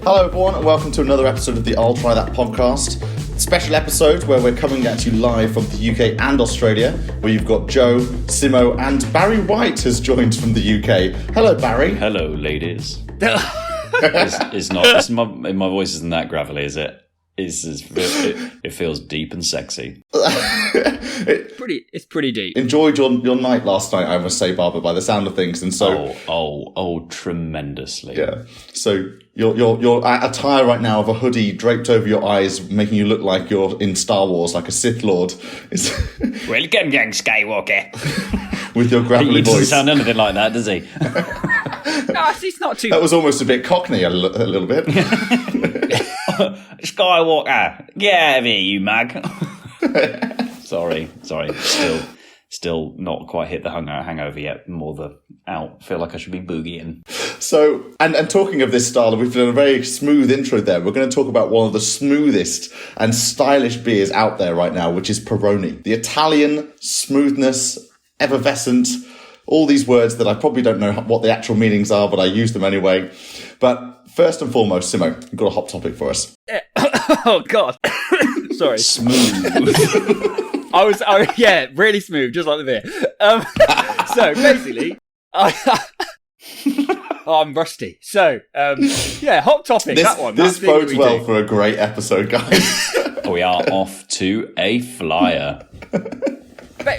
Hello everyone and welcome to another episode of the I'll Try That podcast. Special episode where we're coming at you live from the UK and Australia, where you've got Joe, Simo and Barry White has joined from the UK. Hello Barry. Hello ladies. My voice isn't that gravelly, is it? It feels deep and sexy. It's pretty deep. Enjoyed your night last night, I must say, Barber, by the sound of things, and so tremendously. Yeah. So your attire right now of a hoodie draped over your eyes, making you look like you're in Star Wars, like a Sith Lord. Is Welcome, young Skywalker. With your gravelly voice. He doesn't sound anything like that, does he? No, it's not too. That was almost a bit Cockney, a little bit. Skywalker, get out of here, you mag. Sorry. Still not quite hit the hangover yet. Feel like I should be boogieing. So, and talking of this style, we've done a very smooth intro there. We're going to talk about one of the smoothest and stylish beers out there right now, which is Peroni. The Italian smoothness, effervescent, all these words that I probably don't know what the actual meanings are, but I use them anyway. But first and foremost, Simo, you've got a hot topic for us. Oh, God. Sorry. Smooth. Yeah, really smooth, just like the beer. So, basically, I'm rusty. So, hot topic, that one. This bodes well for a great episode, guys. We are off to a flyer.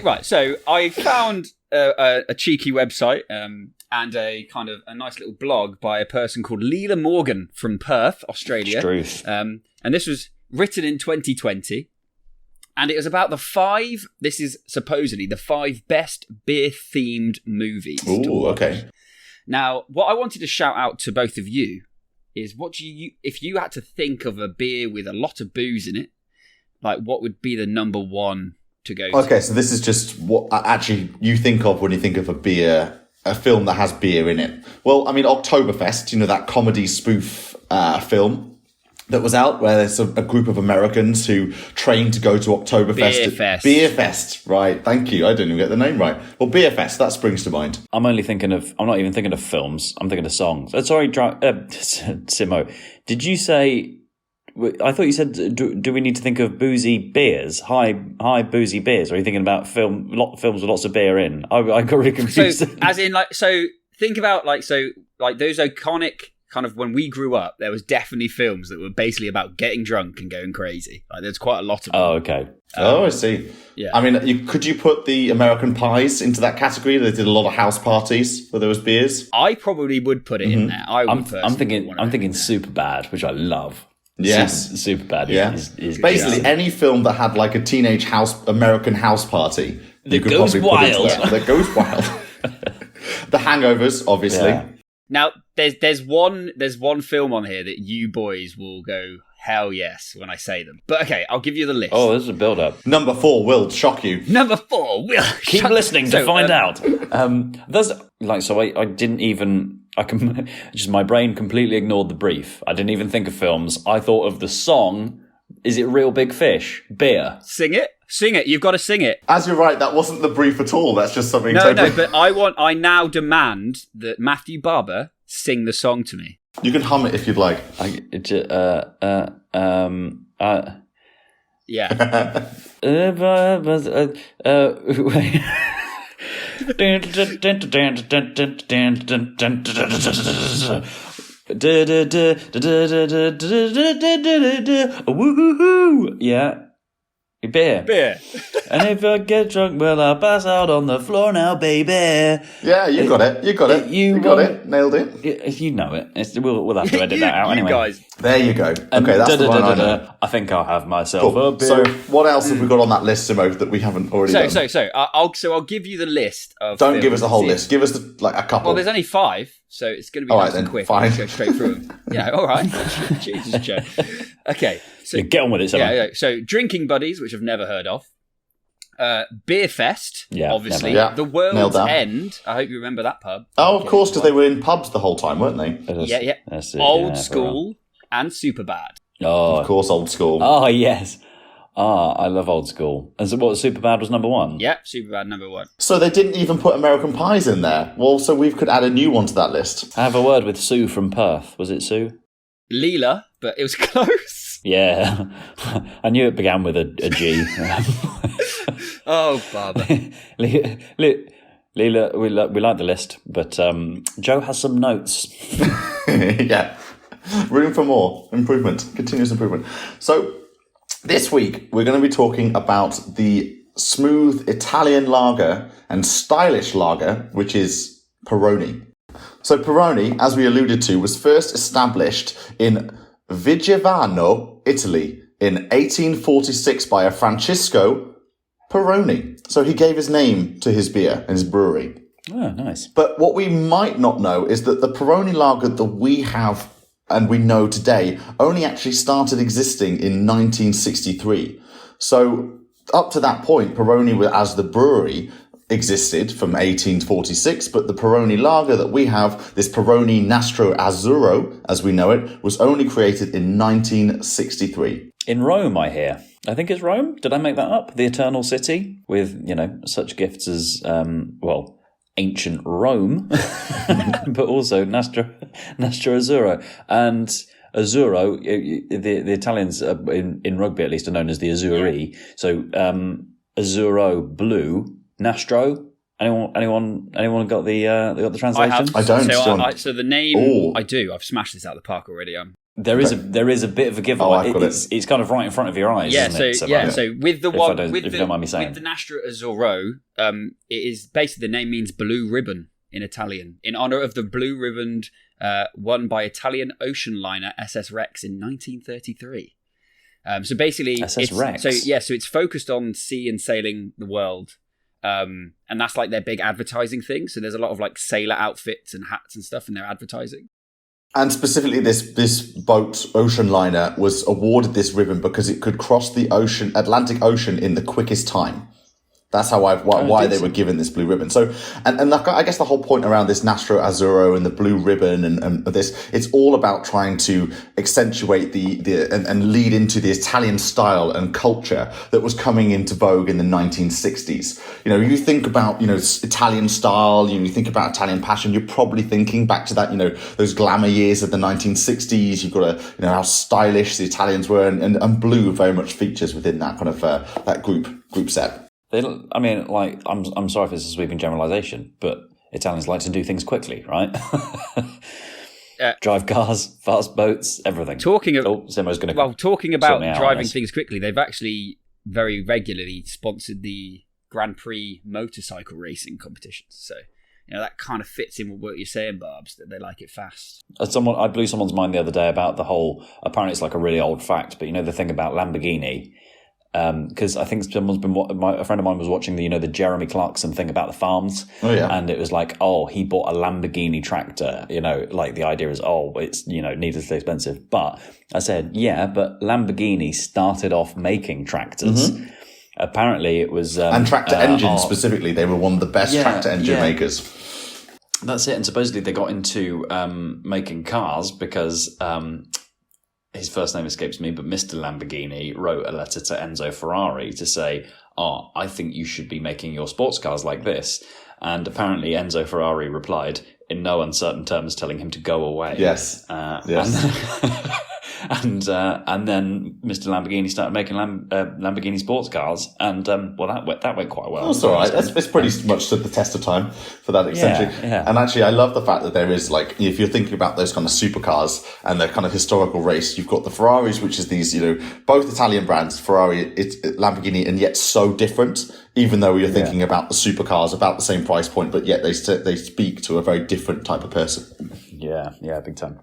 Right, so I found a cheeky website and a kind of a nice little blog by a person called Leela Morgan from Perth, Australia. Truth. And this was written in 2020. And it was about this is supposedly the 5 best beer-themed movies. Ooh, okay. Now, what I wanted to shout out to both of you is if you had to think of a beer with a lot of booze in it, like what would be the number one to go to? Okay, so this is just what actually you think of when you think of a film that has beer in it. Well, I mean, Oktoberfest, that comedy spoof film that was out, where there's a group of Americans who train to go to Oktoberfest. Beer Fest, right. Thank you. I didn't even get the name right. Well, Beer Fest, that springs to mind. I'm not even thinking of films. I'm thinking of songs. Sorry, Simo, did you say... I thought you said, do we need to think of boozy beers, high boozy beers? Or are you thinking about films with lots of beer in? I got really confused. So, think about those iconic kind of, when we grew up, there was definitely films that were basically about getting drunk and going crazy. Like, there's quite a lot of them. Oh, okay. I see. Yeah. I mean, could you put the American Pies into that category? They did a lot of house parties where there was beers. I probably would put it in there. I'm thinking Superbad, which I love. Yes, Superbad. Yeah, is basically any film that had like a teenage American house party that goes wild. That goes wild. The Hangovers, obviously. Yeah. Now, there's one film on here that you boys will go hell yes when I say them. But okay, I'll give you the list. Oh, this is a build up. Number 4 will shock you. Number 4 will keep listening to find out. I didn't even. My brain completely ignored the brief. I didn't even think of films. I thought of the song. Is it Real Big Fish? Beer. Sing it. You've got to sing it. As you're right, that wasn't the brief at all. That's just something. No, but I now demand that Matthew Barber sing the song to me. You can hum it if you'd like. Yeah. Woohoo! Yeah. Beer. And if I get drunk, well, I'll pass out on the floor now, baby. Yeah, you got it. You got it. Nailed it. You know it. We'll have to edit that out anyway. Guys. There you go. Okay, that's the one I know. I think I'll have myself a beer. So, what else have we got on that list, Simo, that we haven't already done? So I'll give you the list of. Don't give us the whole list. Give us a couple. Well, there's only 5, so it's going to be nice and quick. Fine. Go straight through them. Yeah, all right. Jesus, Joe. Okay, so get on with it. Yeah. So, Drinking Buddies, which I've never heard of. Beer Fest, obviously. Yeah. The World's End. I hope you remember that pub. Oh, of course, because they were in pubs the whole time, weren't they? Yeah. Old School and Superbad. Oh, of course, Old School. Oh, yes. I love Old School. And so what, Superbad was number 1? Yeah, Superbad number 1. So they didn't even put American Pies in there. Well, so we could add a new one to that list. I have a word with Sue from Perth. Was it Sue? Leela, but it was close. Yeah, I knew it began with a G. Oh, Barber. Leela, we like the list, but Joe has some notes. Yeah. Room for more improvement, continuous improvement. So this week we're going to be talking about the smooth Italian lager and stylish lager, which is Peroni. So Peroni, as we alluded to, was first established in Vigevano, Italy in 1846 by a Francesco Peroni. So he gave his name to his beer and his brewery. Oh, nice. But what we might not know is that the Peroni lager that we have and we know today only actually started existing in 1963. So up to that point, Peroni as the brewery existed from 1846, but the Peroni lager that we have, this Peroni Nastro Azzurro, as we know it, was only created in 1963. In Rome, I hear. I think it's Rome. Did I make that up? The Eternal City with, such gifts as, ancient Rome, but also Nastro Azzurro. And Azzurro, the Italians in rugby at least are known as the Azzurri. Yeah. So Azzurro blue, Nastro. Anyone got the translation? I don't. So the name, I do. I've smashed this out of the park already. There is a bit of a giveaway. It's kind of right in front of your eyes. Yeah. Isn't it? So with the one with you don't mind me saying, with the Nastro Azzurro, it is basically the name means blue ribbon in Italian, in honor of the blue ribbon won by Italian ocean liner SS Rex in 1933. So basically, SS Rex. So it's focused on sea and sailing the world. And that's like their big advertising thing. So there's a lot of like sailor outfits and hats and stuff in their advertising. And specifically, this boat, ocean liner, was awarded this ribbon because it could cross the Atlantic Ocean in the quickest time. That's how why they were given this blue ribbon. So, and I guess the whole point around this Nastro Azzurro and the blue ribbon and this, it's all about trying to accentuate and lead into the Italian style and culture that was coming into vogue in the 1960s. You think about, Italian style, you think about Italian passion, you're probably thinking back to that, those glamour years of the 1960s. You've got how stylish the Italians were, and blue very much features within that kind of, that group set. I'm sorry if it's a sweeping generalization, but Italians like to do things quickly, right? Drive cars, fast boats, everything. Talking about driving this. things quickly, they've actually very regularly sponsored the Grand Prix motorcycle racing competitions. So, that kind of fits in with what you're saying, Barbs, that they like it fast. I blew someone's mind the other day about the whole, apparently it's like a really old fact, but the thing about Lamborghini. Because I think a friend of mine was watching the Jeremy Clarkson thing about the farms. Oh yeah. And it was like, he bought a Lamborghini tractor. Like the idea is, it's needlessly expensive. But I said, but Lamborghini started off making tractors. Mm-hmm. Apparently, it was and tractor engines specifically. They were one of the best tractor engine makers. That's it. And supposedly they got into making cars because. His first name escapes me, but Mr. Lamborghini wrote a letter to Enzo Ferrari to say, I think you should be making your sports cars like this. And apparently Enzo Ferrari replied in no uncertain terms, telling him to go away. Yes. Yes. And then Mr. Lamborghini started making Lamborghini sports cars, and that went quite well. That's all right. It's pretty much stood the test of time for that extension. Yeah. And actually, I love the fact that there is, like, if you're thinking about those kind of supercars and the kind of historical race, you've got the Ferraris, which is these, both Italian brands, Ferrari, Lamborghini, and yet so different. Even though you're thinking about the supercars, about the same price point, but yet they speak to a very different type of person. Yeah, big time.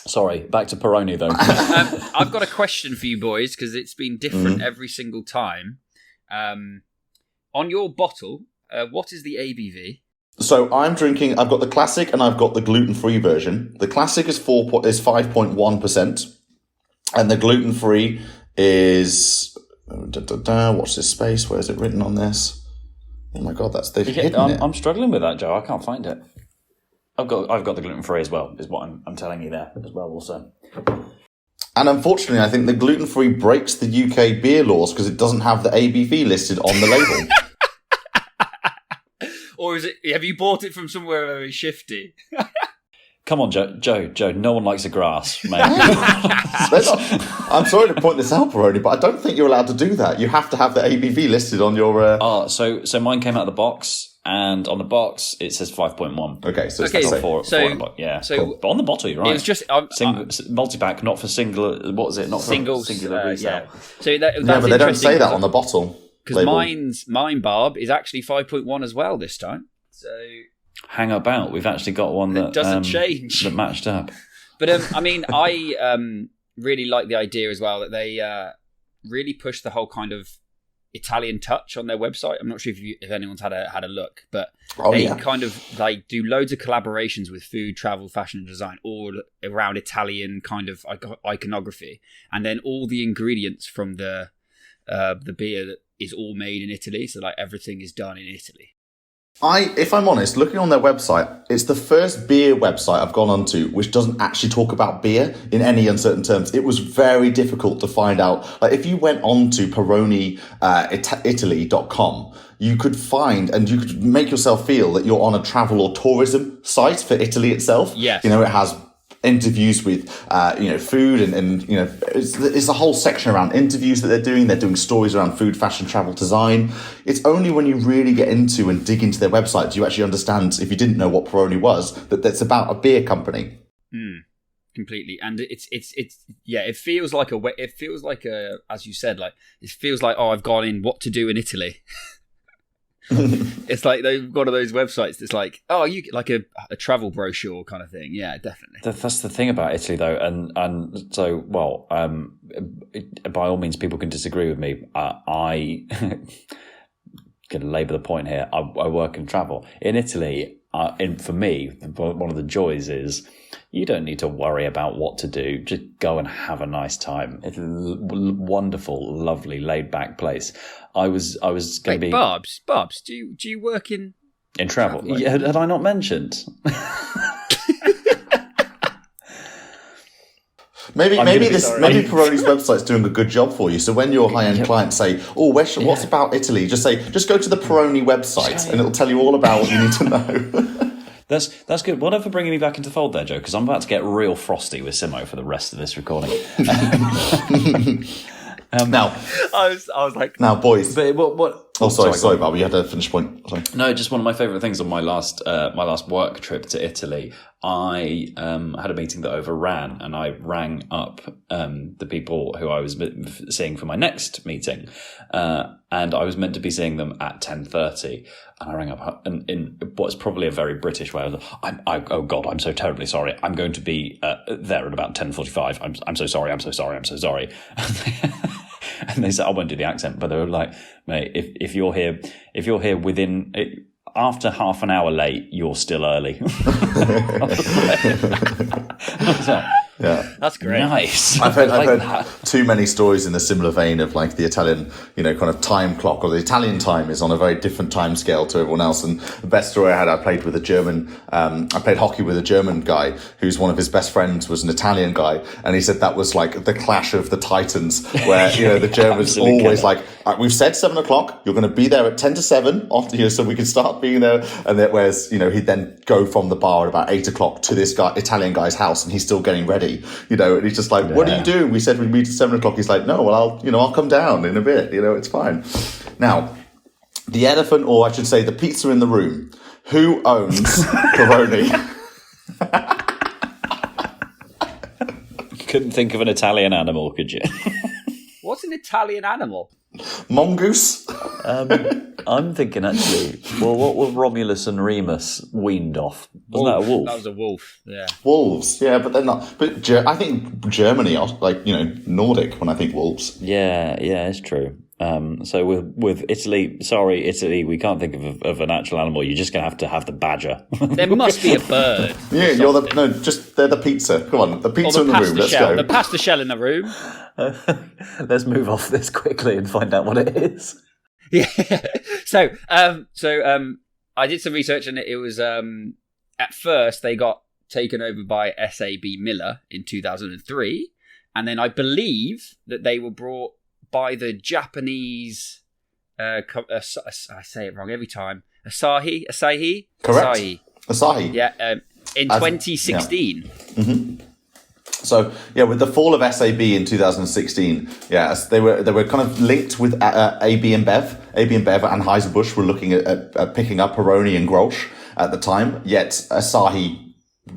Sorry, back to Peroni though. I've got a question for you boys because it's been different every single time. On your bottle, what is the ABV? So I've got the classic and I've got the gluten-free version. The classic is 5.1%, and the gluten-free is watch this space. Where is it written on this? Oh my god, they've hidden it. I'm struggling with that, Joe. I can't find it. I've got the gluten-free as well, is what I'm telling you there as well also. And unfortunately, I think the gluten-free breaks the UK beer laws because it doesn't have the ABV listed on the label. Or have you bought it from somewhere very shifty? Come on, Joe. No one likes the grass, mate. I'm sorry to point this out, Peroni, but I don't think you're allowed to do that. You have to have the ABV listed on your... So mine came out of the box, and on the box it says 5.1. Okay, so it's not four in a box. Yeah, so cool. But on the bottle, you're right. It was just multi-pack, not for single. What was it? Not for singular resale. Yeah. So that's but they don't say that on the bottle. Because mine Barb is actually 5.1 as well this time. So hang about, we've actually got one that doesn't change, that matched up. But I mean, I really like the idea as well that they really push the whole kind of Italian touch on their website. I'm not sure if anyone's had a look, but they kind of like do loads of collaborations with food, travel, fashion, and design, all around Italian kind of iconography, and then all the ingredients from the beer that is all made in Italy. So like everything is done in Italy. If I'm honest, looking on their website, it's the first beer website I've gone onto which doesn't actually talk about beer in any uncertain terms. It was very difficult to find out. Like if you went on to Peroni Italy.com, you could find and you could make yourself feel that you're on a travel or tourism site for Italy itself. Yes. You know, it has interviews with food and it's a whole section around interviews that they're doing stories around food, fashion, travel, design. It's only when you really get into and dig into their website do you actually understand, if you didn't know what Peroni was, that that's about a beer company. Completely. And it feels like as you said, like it feels like, oh, I've gone in what to do in Italy. It's like they've got one of those websites that's like, oh, you like a travel brochure kind of thing. Yeah, definitely. That's the thing about Italy, though, and so by all means, people can disagree with me. I going to labour the point here. I work and travel in Italy. For me, one of the joys is you don't need to worry about what to do. Just go and have a nice time. It's a wonderful, lovely, laid-back place. I was going to be... Barbs, do you work in travel? Yeah, had I not mentioned? Maybe Peroni's website's doing a good job for you. So when your high-end clients say, "Oh, what's about Italy?" Just go to the Peroni website, and it'll tell you all about what you need to know. That's good. Well done for bringing me back into fold there, Joe, because I'm about to get real frosty with Simo for the rest of this recording. Now, I was like, now, boys. But what? Oh, sorry, Bob. You had a finish point. Sorry. No, just one of my favourite things on my last work trip to Italy. I had a meeting that overran, and I rang up the people who I was seeing for my next meeting, and I was meant to be seeing them at 10:30. And I rang up in what's probably a very British way. I was like, oh God, I'm so terribly sorry. I'm going to be there at about 10:45. I'm so sorry. I'm so sorry. I'm so sorry. And they said, I won't do the accent, but they were like, mate, if you're here within after half an hour late, you're still early. Yeah, that's great. Nice. I've heard too many stories in a similar vein of like the Italian, kind of time clock, or the Italian time is on a very different time scale to everyone else. And the best story I had, I played hockey with a German guy who's one of his best friends was an Italian guy, and he said that was like the clash of the titans, where the Germans always like, we've said 7:00, you're going to be there at 6:50, so we can start being there, and that whereas he'd then go from the bar at about 8:00 to this Italian guy's house, and he's still getting ready. And he's just like, what are you doing? We said we'd meet at 7:00. He's like, no, well, I'll come down in a bit. It's fine. Now, the elephant, or I should say the pizza in the room. Who owns Peroni? Couldn't think of an Italian animal, could you? What's an Italian animal? Mongoose? I'm thinking actually, well, what were Romulus and Remus weaned off? Wasn't that a wolf? That was a wolf, yeah. Wolves, yeah, but they're not. But I think Germany are like, Nordic when I think wolves. Yeah, it's true. So with Italy, we can't think of an actual animal. You're just going to have the badger. There must be a bird. Yeah, they're the pizza. Come on, the pizza in the room. Let's go. The pasta shell in the room. Let's move off this quickly and find out what it is. Yeah. So I did some research, and it was at first they got taken over by SAB Miller in 2003, and then I believe that they were brought by the Japanese. I say it wrong every time. Asahi. Correct. Asahi. Yeah. in 2016. So yeah, with the fall of SAB in 2016, they were kind of linked with AB and Bev. AB and Bev and Anheuser-Busch were looking at picking up Peroni and Grolsch at the time. Yet Asahi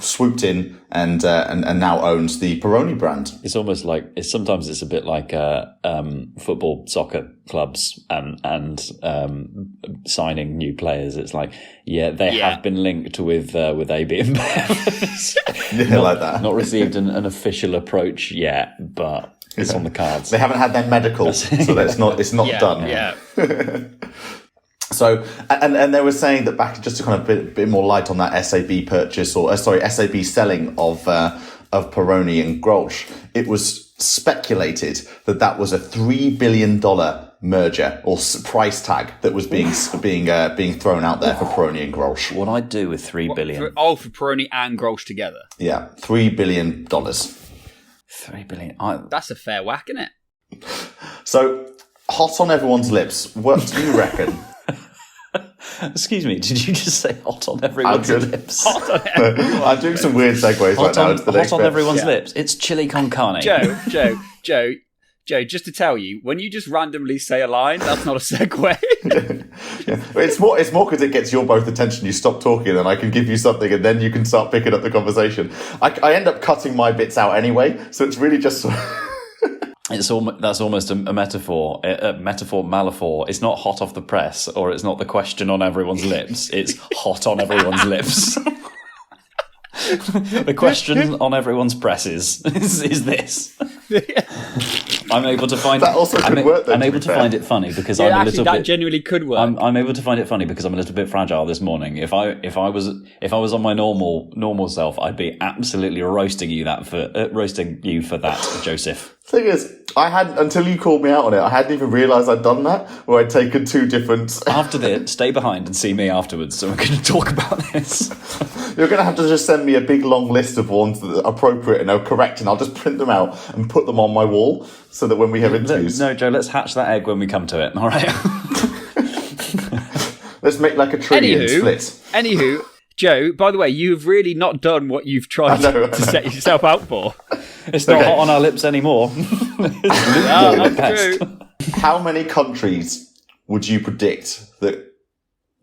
swooped in and now owns the Peroni brand. It's almost like sometimes it's a bit like football, soccer clubs and signing new players. It's like they have been linked with AB and Bev. Like that. Not received an official approach yet, but it's on the cards. They haven't had their medical, so it's not done. Yeah. So, and they were saying that back, just to kind of bit more light on that SAB purchase, SAB selling of Peroni and Grolsch, it was speculated that was a $3 billion merger or price tag that was being thrown out there for Peroni and Grolsch. What I'd do with $3 billion? For Peroni and Grolsch together. Yeah, $3 billion. $3 billion. That's a fair whack, isn't it? So, hot on everyone's lips. What do you reckon? Excuse me, did you just say hot on everyone's lips? Hot on everyone's I'm doing some weird segues right now. Hot on everyone's lips. It's chili con carne. Joe, just to tell you, when you just randomly say a line, that's not a segue. It's more because it gets your both attention. You stop talking and I can give you something and then you can start picking up the conversation. I end up cutting my bits out anyway, so it's really just... That's almost a metaphor, malaphor. It's not hot off the press, or it's not the question on everyone's lips. It's hot on everyone's lips. The question on everyone's presses is this. I'm able to find that also could work. I'm able to find it funny because I'm a little that bit. Genuinely could work. I'm able to find it funny because I'm a little bit fragile this morning. If I was on my normal self, I'd be absolutely roasting you for that, Joseph. Thing is, I hadn't, until you called me out on it, I hadn't even realised I'd done that, where I'd taken two different... After this, stay behind and see me afterwards, so we're going to talk about this. You're going to have to just send me a big long list of ones that are appropriate and are correct, and I'll just print them out and put them on my wall, so that when we have interviews... No, Joe, let's hatch that egg when we come to it, all right? Let's make like a trillion split. Anywho, Joe, by the way, you've really not done what you've tried to set yourself out for. It's not hot on our lips anymore. That's true. How many countries would you predict that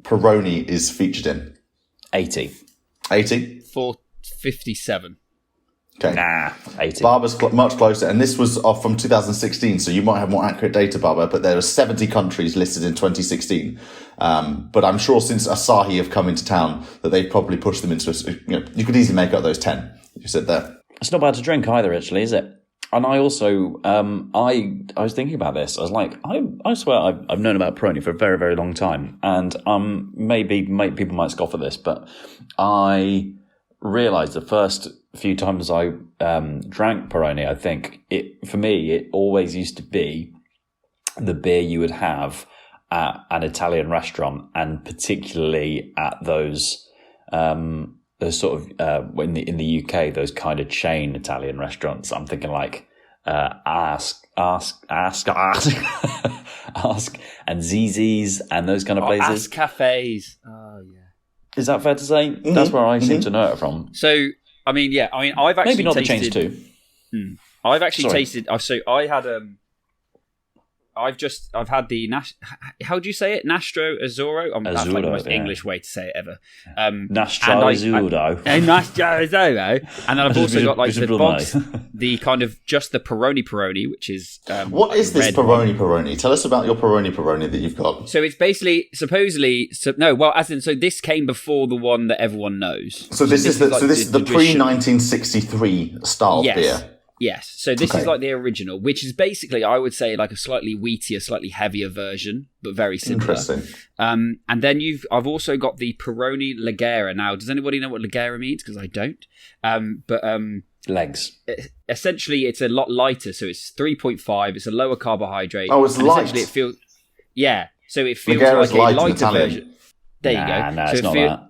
Peroni is featured in? 80. 80? 57. Okay. Nah, 80. Barber's much closer, and this was from 2016, so you might have more accurate data, Barber, but there were 70 countries listed in 2016. But I'm sure since Asahi have come into town that they've probably pushed them into, you could easily make up those 10 you said there. It's not bad to drink either, actually, is it? And I also, I was thinking about this. I was like, I swear I've known about Peroni for a very, very long time. And maybe people might scoff at this, but I realised the first few times I drank Peroni, I think, for me, it always used to be the beer you would have at an Italian restaurant, and particularly at those sort of in the UK, those kind of chain Italian restaurants. I'm thinking like Ask and Zizzi's and those kind of places. Ask cafes. Oh yeah. Is that fair to say? Mm-hmm. That's where I seem to know it from. So I've actually maybe not tasted, the chains too. I've actually tasted. So I had I've had the how do you say it? Nastro Azzurro. That's like the most English way to say it ever. Nastro Azzurro. Nastro Azzurro. And then I've also got like the box, the kind of just the Peroni, which is what like is this Peroni? Tell us about your Peroni that you've got. So it's basically so this came before the one that everyone knows. So this is the pre-1963 style beer. Yes, so this is like the original, which is basically, I would say, like a slightly wheatier, slightly heavier version, but very similar. Interesting. And then I've also got the Peroni Leggera. Now, does anybody know what Leggera means? Because I don't. Legs. Essentially, it's a lot lighter, so it's 3.5. It's a lower carbohydrate. Oh, it's light. Essentially, it feels Leggera's like a lighter Italian version. There you go. No, it's not that.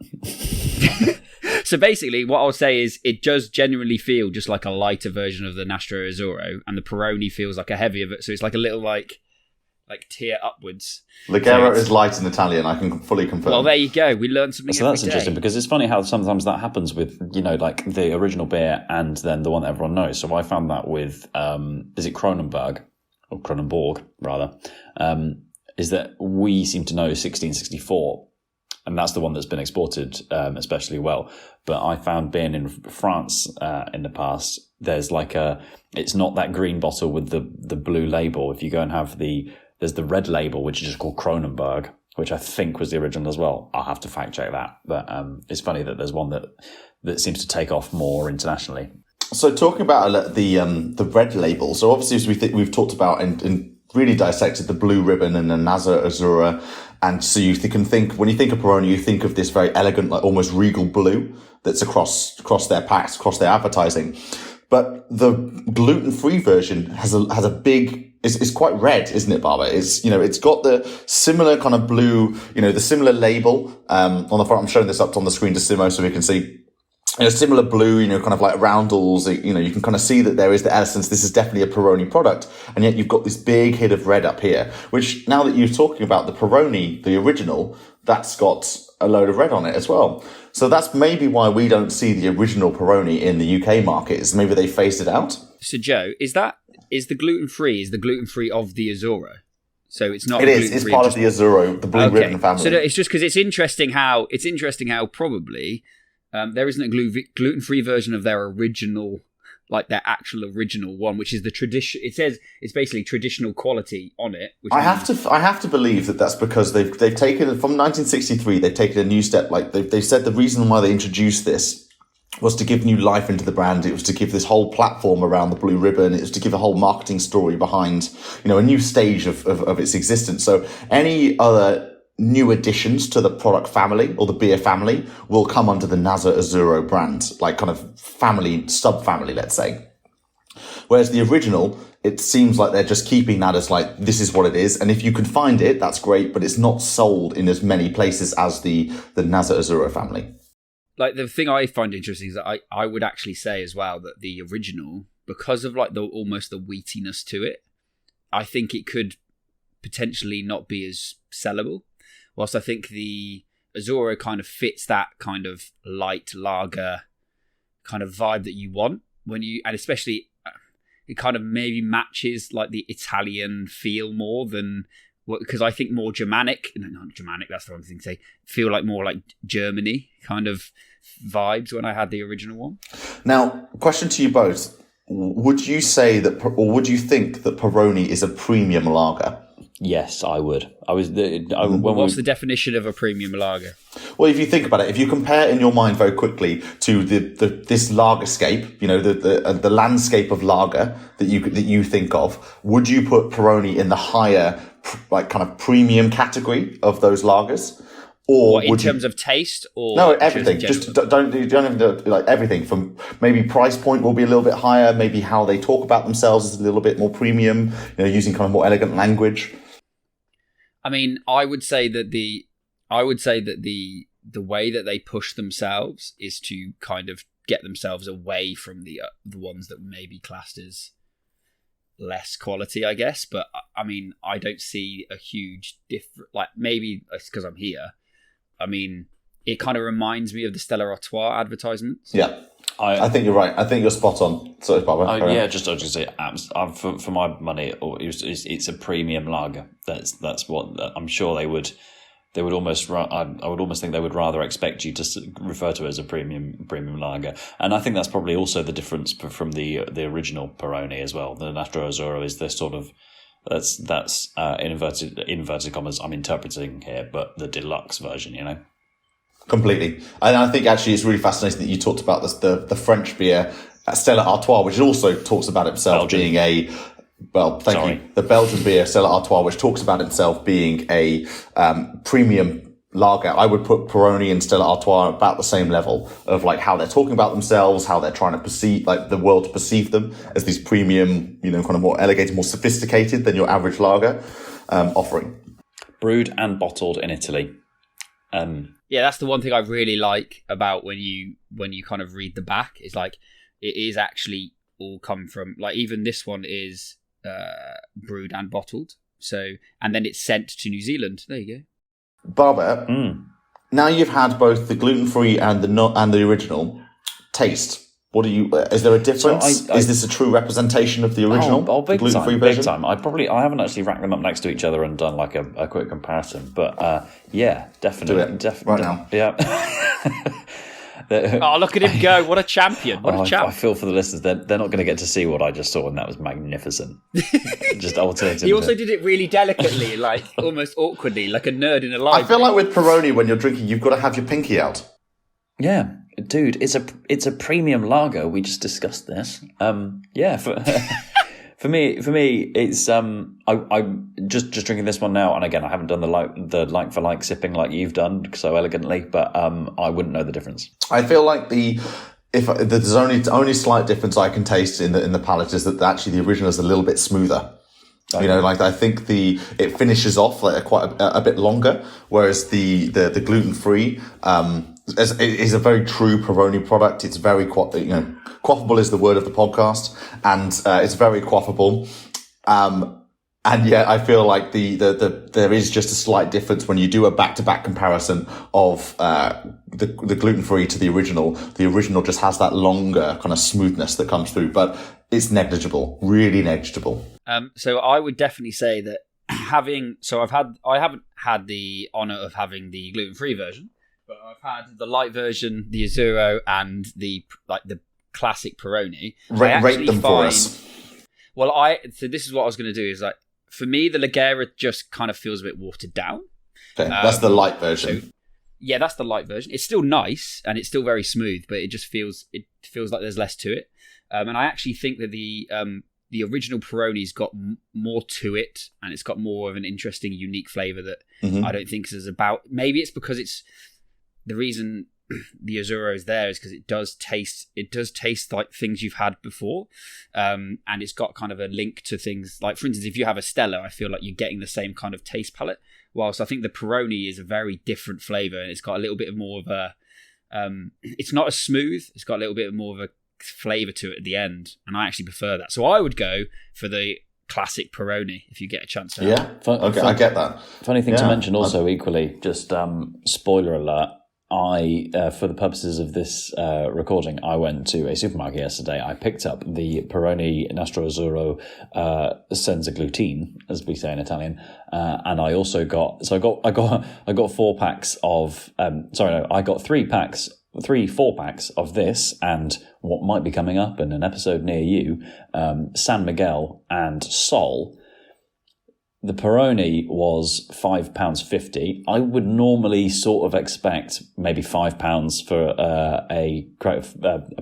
So basically, what I'll say is it does genuinely feel just like a lighter version of the Nastro Azzurro, and the Peroni feels like a heavier. So it's like a little like like tier upwards. Ligero is light in Italian. I can fully confirm. Well, there you go. We learned something. So that's interesting because it's funny how sometimes that happens with, like the original beer and then the one that everyone knows. So I found that with, is it Kronenberg or Kronenborg rather? Is that we seem to know 1664, and that's the one that's been exported especially well. But I found being in France in the past, there's it's not that green bottle with the blue label. If you go and have there's the red label, which is just called Kronenberg, which I think was the original as well. I'll have to fact check that. But it's funny that there's one that seems to take off more internationally. So talking about the red label, so obviously as we've talked about and really dissected the blue ribbon and the Nastro Azzurro, and so can think when you think of Peroni, you think of this very elegant, like almost regal blue that's across their packs, across their advertising. But the gluten-free version has a big, it's quite red, isn't it, Barber? It's got the similar kind of blue, the similar label on the front. I'm showing this up on the screen to Simo so we can see. Similar blue, kind of like roundels, you can kind of see that there is the essence. This is definitely a Peroni product. And yet you've got this big hit of red up here, which now that you're talking about the Peroni, the original, that's got a load of red on it as well. So that's maybe why we don't see the original Peroni in the UK markets. Maybe they phased it out. So Joe, is the gluten-free of the Azzurro? So it's not. It's part of the Azzurro, the blue ribbon family. So it's just because it's interesting how probably there isn't a gluten-free version of their original, like their actual original one, which is the tradition. It says it's basically traditional quality on it. Which I have to believe that that's because they've taken it from 1963. They've taken a new step. Like they've said, the reason why they introduced this was to give new life into the brand. It was to give this whole platform around the blue ribbon. It was to give a whole marketing story behind, a new stage of its existence. So any other new additions to the product family or the beer family will come under the Nastro Azzurro brand, like kind of family, sub-family, let's say. Whereas the original, it seems like they're just keeping that as like, this is what it is. And if you can find it, that's great, but it's not sold in as many places as the Nastro Azzurro family. Like the thing I find interesting is that I would actually say as well that the original, because of like almost the wheatiness to it, I think it could potentially not be as sellable. Whilst I think the Azzurro kind of fits that kind of light lager kind of vibe that you want and especially it kind of maybe matches like the Italian feel more than because I think more Germanic, not Germanic, that's the wrong thing to say, feel like more like Germany kind of vibes when I had the original one. Now, question to you both. Would you say that, or would you think that Peroni is a premium lager? Yes, I would. What's the definition of a premium lager? Well, if you think about it, if you compare in your mind very quickly to this lagerscape, the landscape of lager that you think of, would you put Peroni in the higher, like kind of premium category of those lagers? Or in terms of taste, or no, everything. Just don't even do like everything. From maybe price point will be a little bit higher. Maybe how they talk about themselves is a little bit more premium. Using kind of more elegant language. I mean, I would say that the way that they push themselves is to kind of get themselves away from the ones that may be classed as less quality, I guess. But I mean, I don't see a huge difference. Like maybe it's because I'm here. I mean, it kind of reminds me of the Stella Artois advertisements. Yeah, I think you're right. I think you're spot on. Sorry, Barbara. Yeah, just I was just say, for my money, it's a premium lager. That's what I'm sure they would almost. I would almost think they would rather expect you to refer to it as a premium lager, and I think that's probably also the difference from the original Peroni as well. The Nastro Azzurro is this sort of. That's in inverted commas I'm interpreting here, but the deluxe version, Completely. And I think actually it's really fascinating that you talked about this, the French beer, Stella Artois, which also talks about itself being the Belgian beer, Stella Artois, which talks about itself being a premium lager. I would put Peroni and Stella Artois about the same level of like how they're talking about themselves, how they're trying to perceive, like the world to perceive them as these premium, kind of more elevated, more sophisticated than your average lager offering. Brewed and bottled in Italy. Yeah, that's the one thing I really like about when you kind of read the back is like it is actually all come from like even this one is brewed and bottled. And then it's sent to New Zealand. There you go. Barber, now you've had both the gluten-free and the original taste. What do you? Is there a difference? Is this a true representation of the original, big the gluten-free time, version? big time. I haven't actually racked them up next to each other and done like a quick comparison, but yeah, definitely, Do it right now. Yeah. Oh, look at him go! What a champion! What a champ! I feel for the listeners; they're not going to get to see what I just saw, and that was magnificent. Just alternative. He also did it really delicately, like almost awkwardly, like a nerd in a library. I feel like with Peroni, when you're drinking, you've got to have your pinky out. Yeah, dude, it's a premium lager. We just discussed this. Yeah, for me, it's I'm just drinking this one now, and again, I haven't done the like for like sipping like you've done so elegantly, but I wouldn't know the difference. I feel like there's only slight difference I can taste in the palate is that actually the original is a little bit smoother. Okay. You know, like I think it finishes off like quite a bit longer, whereas the gluten free is a very true Peroni product. It's very quaffable is the word of the podcast, and it's very quaffable. And yeah, I feel like there is just a slight difference when you do a back-to-back comparison of the gluten-free to the original. The original just has that longer kind of smoothness that comes through, but it's negligible, really negligible. So I would definitely say that I haven't had the honor of having the gluten-free version, but I've had the light version, the Azzurro, and the classic Peroni. Rate them for us. Well, so this is what I was going to do is like, for me, the Lagera just kind of feels a bit watered down. Okay, that's the light version. So, yeah, that's the light version. It's still nice and it's still very smooth, but it feels like there's less to it. And I actually think that the original Peroni's got more to it, and it's got more of an interesting, unique flavour that I don't think is about. Maybe it's because it's the reason the Azzurro is there is because it does taste like things you've had before, and it's got kind of a link to things like, for instance, if you have a Stella, I feel like you're getting the same kind of taste palette, whilst I think the Peroni is a very different flavour, and it's got a little bit more of a it's not as smooth, it's got a little bit more of a flavour to it at the end, and I actually prefer that. So I would go for the classic Peroni if you get a chance to have it. Okay, I get that. Funny thing to mention also, equally, just spoiler alert, I, for the purposes of this recording, I went to a supermarket yesterday. I picked up the Peroni Nastro Azzurro senza glutine, as we say in Italian, and I also got 4 packs of. I got 4 packs of this, and what might be coming up in an episode near you, San Miguel and Sol. The Peroni was £5.50. I would normally sort of expect maybe £5 for a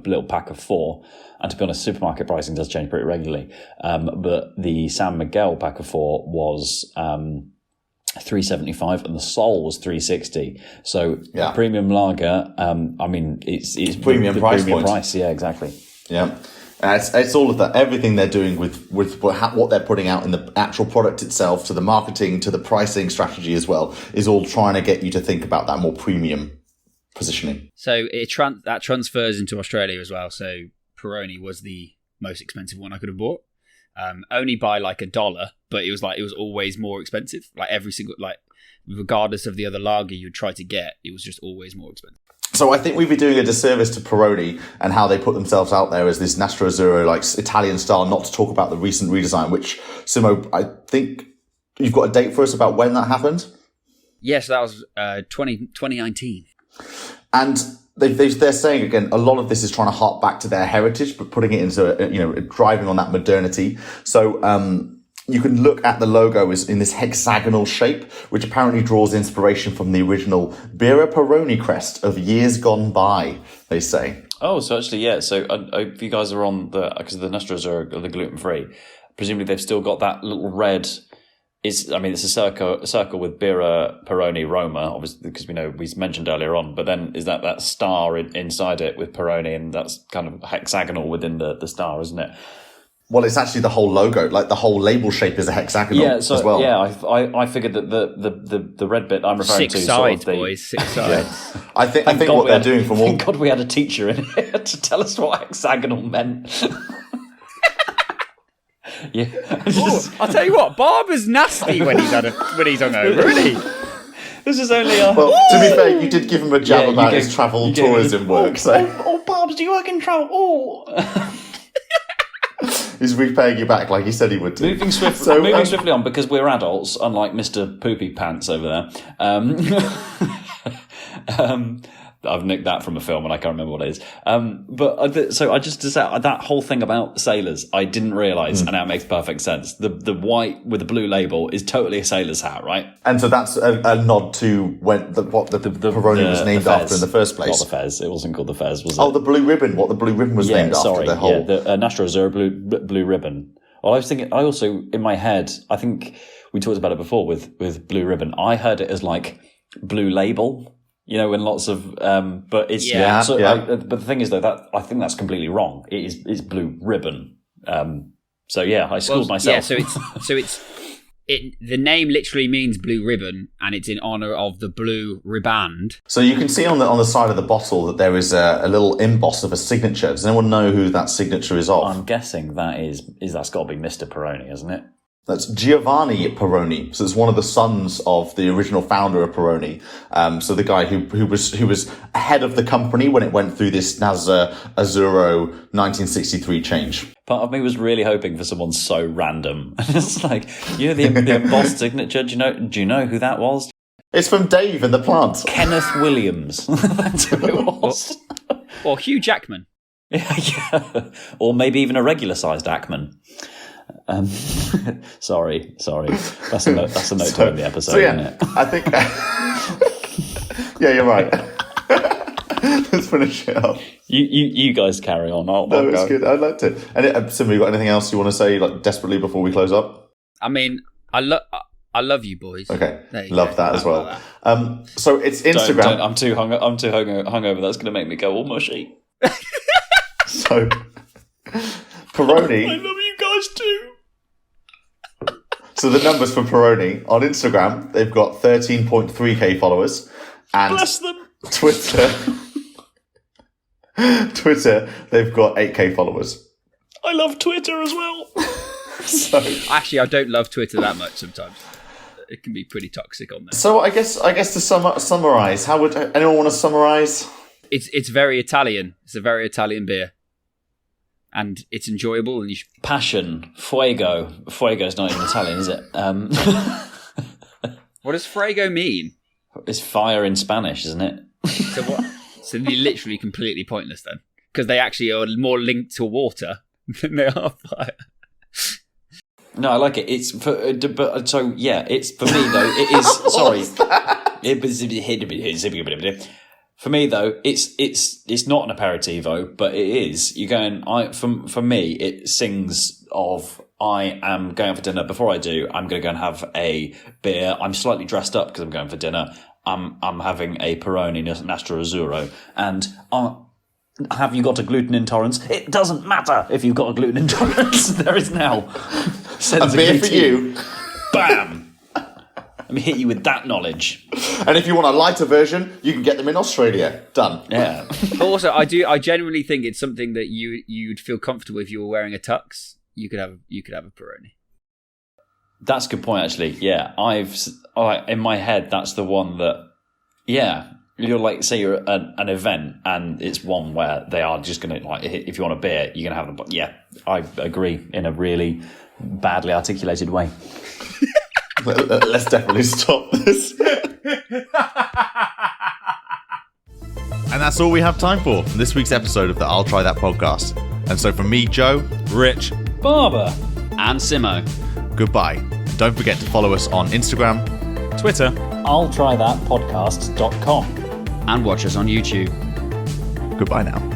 little pack of 4. And to be honest, supermarket pricing does change pretty regularly. But the San Miguel pack of 4 was $3.75, and the Sol was $3.60. So premium lager. I mean, it's premium price. Premium price. Yeah, exactly. Yeah. It's all of that. Everything they're doing with what they're putting out in the actual product itself, to the marketing, to the pricing strategy as well, is all trying to get you to think about that more premium positioning. So that transfers into Australia as well. So Peroni was the most expensive one I could have bought, only by like $1, but it was always more expensive. Like every single, like regardless of the other lager you'd try to get, it was just always more expensive. So I think we'd be doing a disservice to Peroni and how they put themselves out there as this Nastro Azzurro, like Italian style, not to talk about the recent redesign, which, Simo, I think you've got a date for us about when that happened? Yes, that was 2019. And they're saying, again, a lot of this is trying to hark back to their heritage, but putting it into, driving on that modernity. So, you can look at the logo as in this hexagonal shape, which apparently draws inspiration from the original Birra Peroni crest of years gone by, they say. Oh, so actually, yeah. So if you guys are on because the Nastros are the gluten-free, presumably they've still got that little red. It's a circle with Birra Peroni Roma, obviously, because we mentioned earlier on, but then is that star inside it with Peroni, and that's kind of hexagonal within the star, isn't it? Well, it's actually the whole logo, like the whole label shape is a hexagonal as well. Yeah, I figured that the red bit I'm referring to 6 sides, boys, 6 sides. Yeah. I think what they're doing for more. Thank God we had a teacher in here to tell us what hexagonal meant. Yeah. I'll tell you what, Barber's nasty when he's hungover, isn't he? This is only a... Well, to be fair, you did give him a jab Yeah, about you his gave- travel you gave- tourism work, so Barbs, do you work in travel? Oh. he's repaying you back like he said he would do. Moving swiftly on, because we're adults, unlike Mr. Poopy Pants over there. I've nicked that from a film and I can't remember what it is. So I just that whole thing about sailors, I didn't realise, and now it makes perfect sense. The white with the blue label is totally a sailor's hat, right? And so that's a nod to what the Peroni was named after in the first place. Not the Fez. It wasn't called the Fez, was it? Oh, the blue ribbon. What the blue ribbon was named after. The whole... the Nastro Azzurro blue ribbon. Well, I was thinking, I also, in my head, I think we talked about it before with blue ribbon. I heard it as like blue label. You know, in lots of, but it's but the thing is though that I think that's completely wrong. It's blue ribbon. So yeah, I schooled myself. Yeah, the name literally means blue ribbon, and it's in honor of the blue riband. So you can see on the side of the bottle that there is a little emboss of a signature. Does anyone know who that signature is of? I'm guessing that's got to be Mr. Peroni, isn't it? That's Giovanni Peroni. So it's one of the sons of the original founder of Peroni. So the guy who was head of the company when it went through this Azzurro 1963 change. Part of me was really hoping for someone so random. It's like, the embossed signature. Do you know who that was? It's from Dave in the plant. Kenneth Williams. That's who it was. Or Hugh Jackman. Yeah. Or maybe even a regular-sized Ackman. Sorry. That's a note to end the episode, isn't it? I think... yeah, you're right. Let's finish it up. You guys carry on. I'll No, go. it's good. I'd like to. And Sim, you got anything else you want to say, like, desperately before we close up? I mean, I love you boys. Okay, you love go. that as well. So it's Instagram. Don't, I'm too hungover. That's going to make me go all mushy. So Peroni. I love you guys too. So the numbers for Peroni on Instagram, they've got 13.3k followers, and Bless them. Twitter, they've got 8k followers. I love Twitter as well. So actually, I don't love Twitter that much sometimes. It can be pretty toxic on there. So I guess to summarize, how would anyone want to summarize? It's very Italian. It's a very Italian beer. And it's enjoyable. And Passion, fuego. Fuego's not even Italian, is it? What does fuego mean? It's fire in Spanish, isn't it? So what? So they're literally completely pointless then, because they actually are more linked to water than they are fire. No, I like it. It's for, it's for me though. It is sorry. For me though, it's not an aperitivo, but it is. You're going. For me, it sings of I am going for dinner. Before I do, I'm going to go and have a beer. I'm slightly dressed up because I'm going for dinner. I'm having a Peroni Nastro Azzurro, and have you got a gluten intolerance? It doesn't matter if you've got a gluten intolerance. There is now A beer for you. Bam. Let me hit you with that knowledge. And if you want a lighter version, you can get them in Australia. Done. Yeah. But also, I genuinely think it's something that you'd feel comfortable if you were wearing a tux. You could have a Peroni. That's a good point, actually. Yeah, in my head, that's the one that, yeah, you're like, say you're at an event and it's one where they are just going to, like, if you want a beer, you're going to have them. But yeah, I agree in a really badly articulated way. Let's definitely stop this. And that's all we have time for this week's episode of the I'll Try That podcast. And so from me, Joe, Rich, Barber, and Simo, goodbye. Don't forget to follow us on Instagram, Twitter, I'll try that podcast.com, and watch us on YouTube. Goodbye now.